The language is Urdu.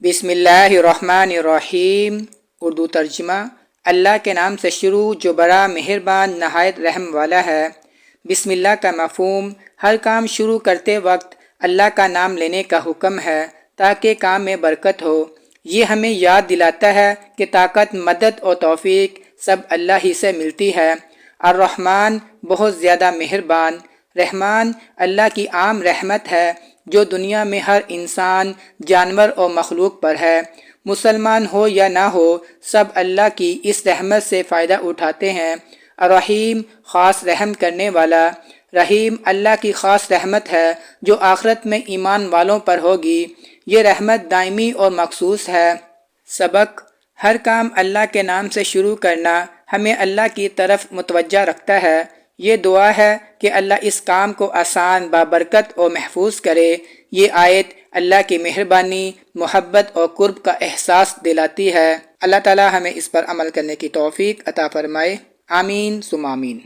بسم اللہ الرحمن الرحیم۔ اردو ترجمہ۔ اللہ کے نام سے شروع جو بڑا مہربان نہایت رحم والا ہے۔ بسم اللہ کا مفہوم ہر کام شروع کرتے وقت اللہ کا نام لینے کا حکم ہے تاکہ کام میں برکت ہو۔ یہ ہمیں یاد دلاتا ہے کہ طاقت، مدد اور توفیق سب اللہ ہی سے ملتی ہے۔ الرحمن بہت زیادہ مہربان۔ رحمان اللہ کی عام رحمت ہے جو دنیا میں ہر انسان، جانور اور مخلوق پر ہے۔ مسلمان ہو یا نہ ہو، سب اللہ کی اس رحمت سے فائدہ اٹھاتے ہیں۔ الرحیم خاص رحم کرنے والا۔ رحیم اللہ کی خاص رحمت ہے جو آخرت میں ایمان والوں پر ہوگی۔ یہ رحمت دائمی اور مخصوص ہے۔ سبق: ہر کام اللہ کے نام سے شروع کرنا ہمیں اللہ کی طرف متوجہ رکھتا ہے۔ یہ دعا ہے کہ اللہ اس کام کو آسان، بابرکت اور محفوظ کرے۔ یہ آیت اللہ کی مہربانی، محبت اور قرب کا احساس دلاتی ہے۔ اللہ تعالی ہمیں اس پر عمل کرنے کی توفیق عطا فرمائے۔ آمین ثم آمین۔